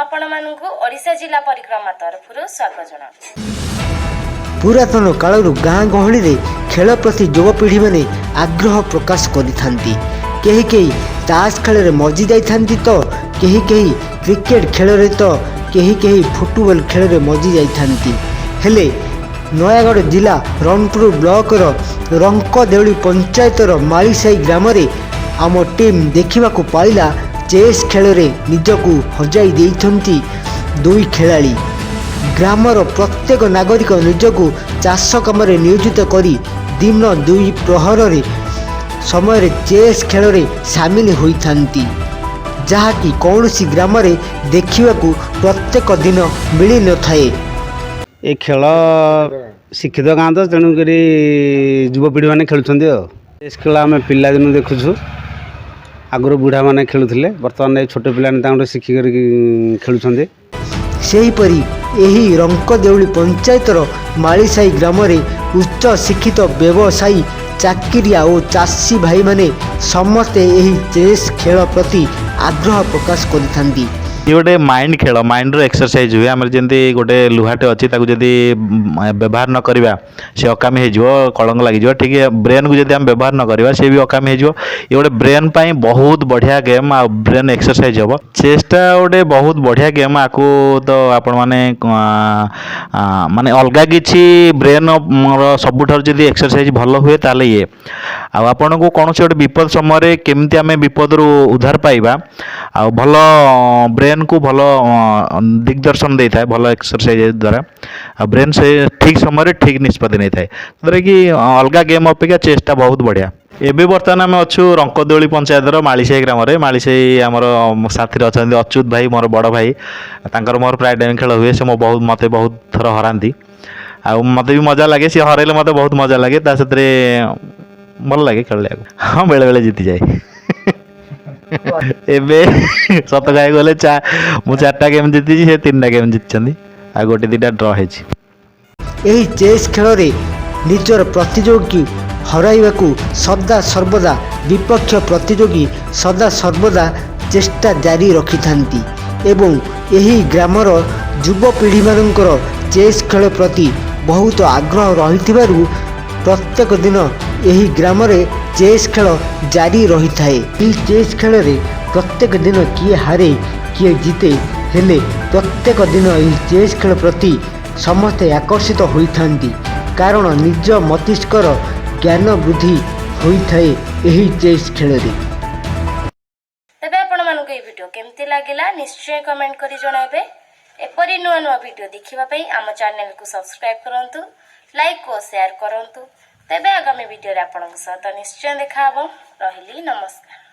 आपण मानकु ओडिशा जिला परिक्रमा तरफरु स्वागत जनाऊँ। पुरातन कालरू गाँ गहली रे खेल प्रति युवपीढ़ी माने आग्रह प्रकाश करिथांती। केही केही ताश खेल रे मजी जाइथांती तो केही केही क्रिकेट खेल रे तो केही केही फुटबॉल खेल रे मजी जाइथांती। हेले नयागढ़ जिला रणपुर ब्लॉक रो रंकदेउली पंचायत रो मालीसाई ग्राम रे आम टीम देखा पाइला चेस खेल रे निजकू हजाई देइथंती दुई खेलाड़ी। ग्रामर प्रत्येक नागरिक निजकू चाष काम नियोजित करी दिन दुई प्रहर रे समय चेस खेल रे सामिल होइथांती, जहाँकि कौनसी ग्राम रे देखिबाकू प्रत्येक दिन मिली न थाए। ए खेल शिक्षित गाँ तो तेणुक युवपीढ़ी मैंने खेलुंट। चेस खेल आम पिला दिन देखुछु, आगुरी बुढ़ा मैंने खेलुले, बर्तमान छोट पिला शिखिक खेलुंट। सेहीपरि एही रंकदेउली पंचायतर मालीसाई ग्राम रे उच्च शिक्षित व्यवसायी चाकिरिया और चाषी भाई माने समस्ते एही चेस खेल प्रति आग्रह प्रकाश करिथांती। ये गोटे माइंड खेल, माइंड रो एक्सरसाइज हुए। आम जमी गोटे लुहाटे अच्छी जदि व्यवहार न करवा से अकामी हो कलंक लगे। ठीक है, ब्रेन को जब आम व्यवहार न करवा से भी अकामी हो। ये गोटे ब्रेन पाई बहुत बढ़िया गेम आ ब्रेन एक्सरसाइज हम। चेस्टा गोटे बहुत बढ़िया गेम। आपको तो आपण मैंने माने अलग किसी ब्रेन सबुठ जब एक्सरसाइज भल हुए ताले ये आपन को कौन से गोटे विपद समय केमती आम विपद रू उद्धार पाइबा आ भल ब्रेन को भल दिग्दर्शन दे था भल एक्सरसाइज द्वारा ब्रेन से ठीक समय ठीक निष्पत्ति नहीं थाए, जरा कि अलग गेम अपेक्षा चेष्टा बहुत बढ़िया। एबे बर्तमान आम अच्छु रंकदेउली पंचायत मालीसाई ग्राम रे। मालीसाई आमर साथी अच्छा अच्युत भाई मोर बड़ भाई, तांकर मोर प्राय टाइम खेल हुए। से मत बहुत थर हरांती आ मत भी मजा लगे। सी हरैले मत बहुत मजा लगे, भल लगे खेल। हाँ बेले बेले जीति जाए। एबे सत कह गले मुझे 4टा गेम जीति, से 3टा गेम जीति आ गोटे 2टा ड्र है। एही चेस खेल रे निजर प्रतियोगी हराइबाकू सदा सर्वदा विपक्ष प्रतियोगी सदा सर्वदा चेष्टा जारी रखिथांती एवं एही ग्रामर युवपीढ़ी मानकर चेस खेल प्रति बहुत आग्रह रहिथिबारु प्रत्येक दिन एही ग्राम रे चेस खेल जारी रही थाए। एही चेस खेल रे प्रत्येक दिन किए हारे किए जीते, हेले प्रत्येक दिन एही चेस खेल प्रति समस्ते आकर्षित होइथांती, कारण निज मस्तिष्कर ज्ञान वृद्धि होइथाए एही चेस खेल रे। तबे आपण मानकु ए वीडियो केमती लागिला निश्चय कमेंट करी जणाबे। एपरि नुआ नुआ वीडियो देखिबा पई आम चैनल को सब्सक्राइब करंतु, लाइक और शेयर करंतु। तेबे आगामी वीडियो रे आपनक साथ निश्चय देखा हबो। रहिली नमस्कार।